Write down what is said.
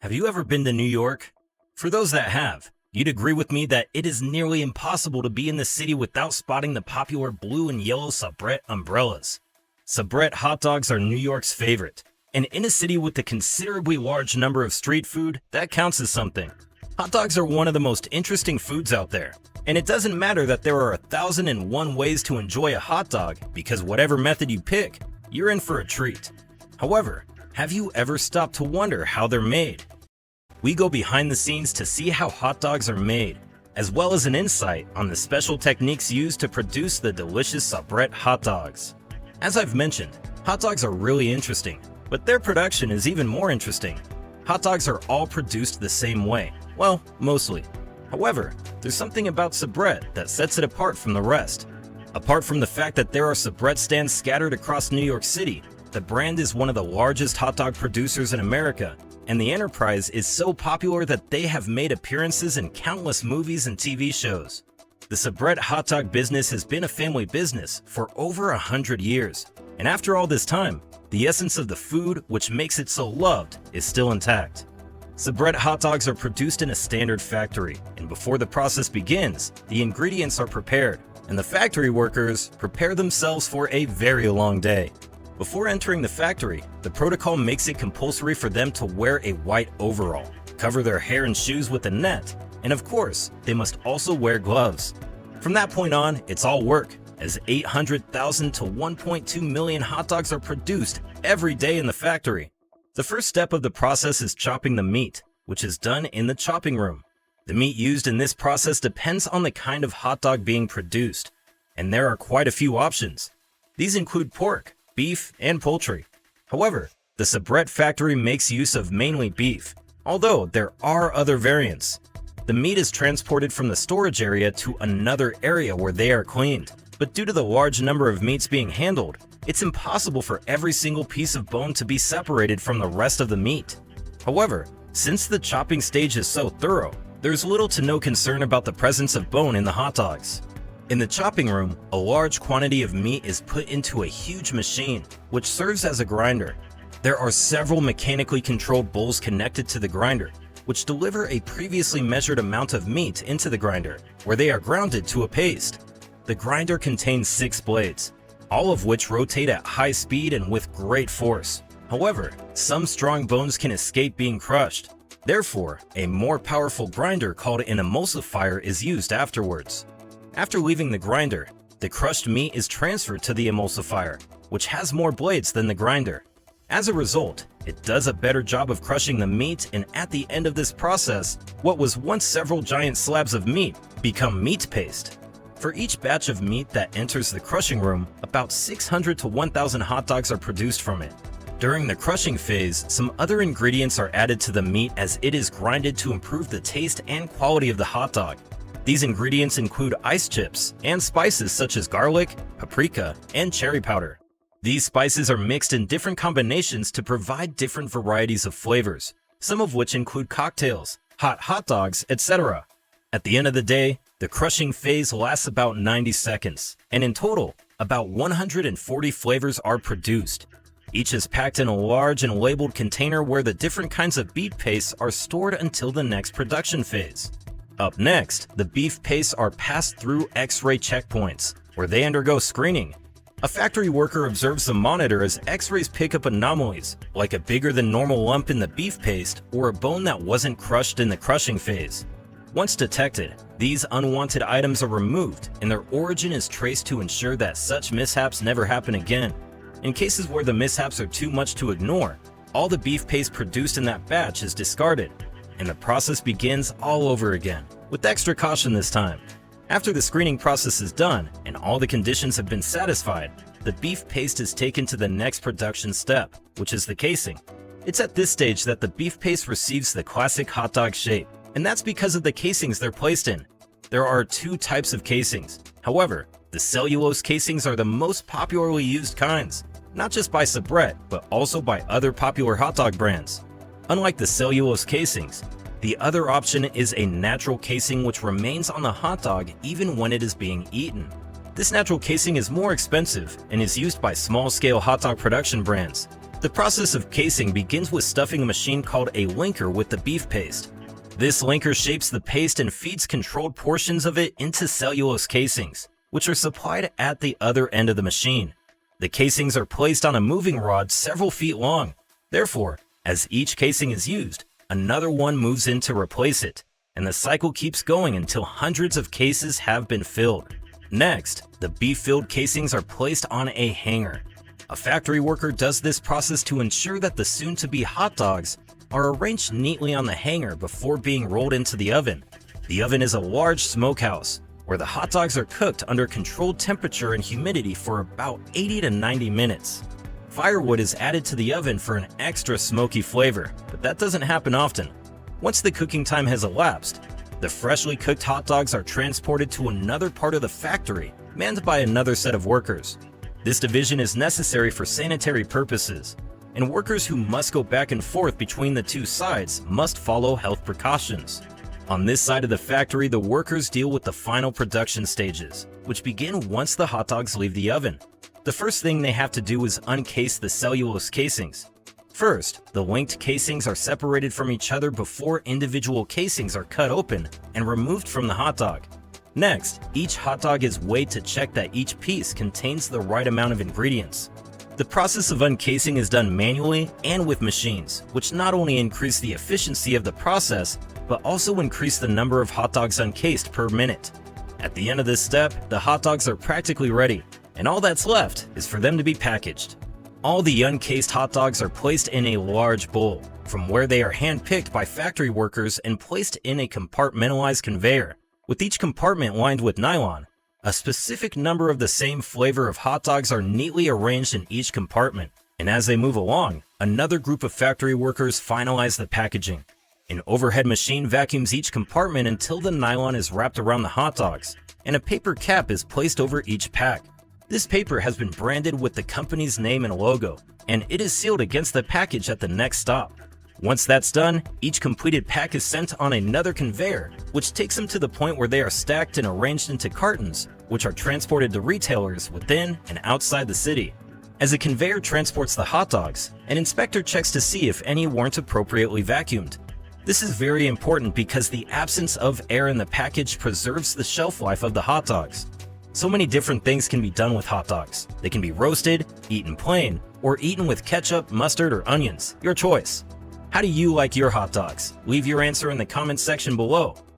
Have you ever been to New York? For those that have, you'd agree with me that it is nearly impossible to be in the city without spotting the popular blue and yellow soubrette umbrellas. Soubrette hot dogs are New York's favorite, and in a city with a considerably large number of street food, that counts as something. Hot dogs are one of the most interesting foods out there, and it doesn't matter that there are 1,001 ways to enjoy a hot dog, because whatever method you pick, you're in for a treat. However, have you ever stopped to wonder how they're made? We go behind the scenes to see how hot dogs are made, as well as an insight on the special techniques used to produce the delicious soubrette hot dogs. As I've mentioned, hot dogs are really interesting, but their production is even more interesting. Hot dogs are all produced the same way, well, mostly. However, there's something about soubrette that sets it apart from the rest. Apart from the fact that there are soubrette stands scattered across New York City, the brand is one of the largest hot dog producers in America, and the enterprise is so popular that they have made appearances in countless movies and TV shows. The soubrette hot dog business has been a family business for over 100 years, and after all this time, the essence of the food which makes it so loved is still intact. Soubrette hot dogs are produced in a standard factory, and before the process begins, the ingredients are prepared, and the factory workers prepare themselves for a very long day. Before entering the factory, the protocol makes it compulsory for them to wear a white overall, cover their hair and shoes with a net, and of course, they must also wear gloves. From that point on, it's all work, as 800,000 to 1.2 million hot dogs are produced every day in the factory. The first step of the process is chopping the meat, which is done in the chopping room. The meat used in this process depends on the kind of hot dog being produced, and there are quite a few options. These include pork, beef, and poultry. However, the soubrette factory makes use of mainly beef, although there are other variants. The meat is transported from the storage area to another area where they are cleaned, but due to the large number of meats being handled, it's impossible for every single piece of bone to be separated from the rest of the meat. However, since the chopping stage is so thorough, there's little to no concern about the presence of bone in the hot dogs. In the chopping room, a large quantity of meat is put into a huge machine, which serves as a grinder. There are several mechanically controlled bowls connected to the grinder, which deliver a previously measured amount of meat into the grinder, where they are grounded to a paste. The grinder contains 6 blades, all of which rotate at high speed and with great force. However, some strong bones can escape being crushed. Therefore, a more powerful grinder called an emulsifier is used afterwards. After leaving the grinder, the crushed meat is transferred to the emulsifier, which has more blades than the grinder. As a result, it does a better job of crushing the meat, and at the end of this process, what was once several giant slabs of meat become meat paste. For each batch of meat that enters the crushing room, about 600 to 1,000 hot dogs are produced from it. During the crushing phase, some other ingredients are added to the meat as it is grinded to improve the taste and quality of the hot dog. These ingredients include ice chips and spices such as garlic, paprika, and cherry powder. These spices are mixed in different combinations to provide different varieties of flavors, some of which include cocktails, hot dogs, etc. At the end of the day, the crushing phase lasts about 90 seconds, and in total, about 140 flavors are produced. Each is packed in a large and labeled container where the different kinds of beef pastes are stored until the next production phase. Up next, the beef pastes are passed through X-ray checkpoints, where they undergo screening. A factory worker observes the monitor as X-rays pick up anomalies, like a bigger than normal lump in the beef paste or a bone that wasn't crushed in the crushing phase. Once detected, these unwanted items are removed and their origin is traced to ensure that such mishaps never happen again. In cases where the mishaps are too much to ignore, all the beef paste produced in that batch is discarded, and the process begins all over again, with extra caution this time. After the screening process is done and all the conditions have been satisfied, the beef paste is taken to the next production step, which is the casing. It's at this stage that the beef paste receives the classic hot dog shape, and that's because of the casings they're placed in. There are 2 types of casings. However, the cellulose casings are the most popularly used kinds, not just by soubrette, but also by other popular hot dog brands. Unlike the cellulose casings, the other option is a natural casing which remains on the hot dog even when it is being eaten. This natural casing is more expensive and is used by small-scale hot dog production brands. The process of casing begins with stuffing a machine called a linker with the beef paste. This linker shapes the paste and feeds controlled portions of it into cellulose casings, which are supplied at the other end of the machine. The casings are placed on a moving rod several feet long. Therefore, as each casing is used, another one moves in to replace it, and the cycle keeps going until hundreds of cases have been filled. Next, the beef-filled casings are placed on a hanger. A factory worker does this process to ensure that the soon-to-be hot dogs are arranged neatly on the hanger before being rolled into the oven. The oven is a large smokehouse, where the hot dogs are cooked under controlled temperature and humidity for about 80 to 90 minutes. Firewood is added to the oven for an extra smoky flavor, but that doesn't happen often. Once the cooking time has elapsed, the freshly cooked hot dogs are transported to another part of the factory, manned by another set of workers. This division is necessary for sanitary purposes, and workers who must go back and forth between the two sides must follow health precautions. On this side of the factory, the workers deal with the final production stages, which begin once the hot dogs leave the oven. The first thing they have to do is uncase the cellulose casings. First, the linked casings are separated from each other before individual casings are cut open and removed from the hot dog. Next, each hot dog is weighed to check that each piece contains the right amount of ingredients. The process of uncasing is done manually and with machines, which not only increase the efficiency of the process, but also increase the number of hot dogs uncased per minute. At the end of this step, the hot dogs are practically ready, and all that's left is for them to be packaged. All the uncased hot dogs are placed in a large bowl, from where they are hand-picked by factory workers and placed in a compartmentalized conveyor, with each compartment lined with nylon. A specific number of the same flavor of hot dogs are neatly arranged in each compartment, and as they move along, another group of factory workers finalize the packaging. An overhead machine vacuums each compartment until the nylon is wrapped around the hot dogs, and a paper cap is placed over each pack. This paper has been branded with the company's name and logo, and it is sealed against the package at the next stop. Once that's done, each completed pack is sent on another conveyor, which takes them to the point where they are stacked and arranged into cartons, which are transported to retailers within and outside the city. As a conveyor transports the hot dogs, an inspector checks to see if any weren't appropriately vacuumed. This is very important because the absence of air in the package preserves the shelf life of the hot dogs. So many different things can be done with hot dogs. They can be roasted, eaten plain, or eaten with ketchup, mustard, or onions. Your choice. How do you like your hot dogs? Leave your answer in the comments section below.